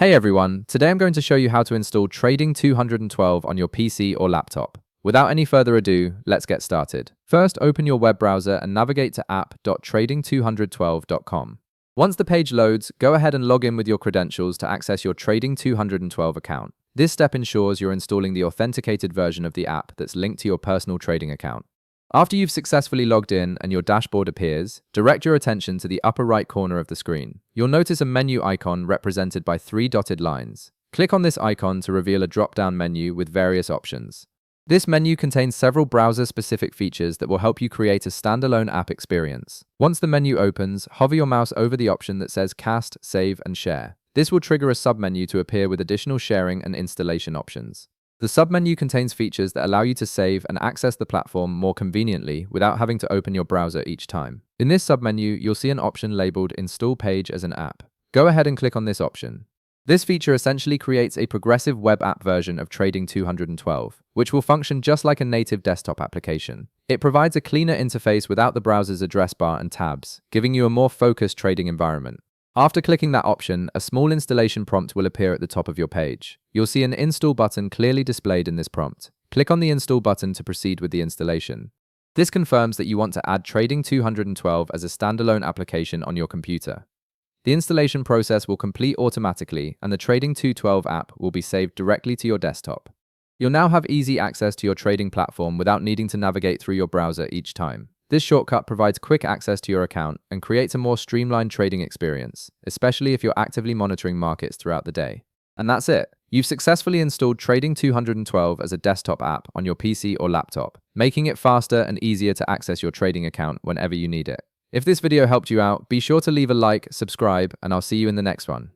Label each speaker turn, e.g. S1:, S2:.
S1: Hey everyone, today I'm going to show you how to install Trading 212 on your PC or laptop. Without any further ado, let's get started. First, open your web browser and navigate to app.trading212.com. Once the page loads, go ahead and log in with your credentials to access your Trading 212 account. This step ensures you're installing the authenticated version of the app that's linked to your personal trading account. After you've successfully logged in and your dashboard appears, direct your attention to the upper right corner of the screen. You'll notice a menu icon represented by 3 dotted lines. Click on this icon to reveal a drop-down menu with various options. This menu contains several browser-specific features that will help you create a standalone app experience. Once the menu opens, hover your mouse over the option that says Cast, Save, and Share. This will trigger a submenu to appear with additional sharing and installation options. The submenu contains features that allow you to save and access the platform more conveniently without having to open your browser each time. In this submenu, you'll see an option labeled Install Page as an App. Go ahead and click on this option. This feature essentially creates a progressive web app version of Trading 212, which will function just like a native desktop application. It provides a cleaner interface without the browser's address bar and tabs, giving you a more focused trading environment. After clicking that option, a small installation prompt will appear at the top of your page. You'll see an install button clearly displayed in this prompt. Click on the install button to proceed with the installation. This confirms that you want to add Trading 212 as a standalone application on your computer. The installation process will complete automatically, and the Trading 212 app will be saved directly to your desktop. You'll now have easy access to your trading platform without needing to navigate through your browser each time. This shortcut provides quick access to your account and creates a more streamlined trading experience, especially if you're actively monitoring markets throughout the day. And that's it. You've successfully installed Trading 212 as a desktop app on your PC or laptop, making it faster and easier to access your trading account whenever you need it. If this video helped you out, be sure to leave a like, subscribe, and I'll see you in the next one.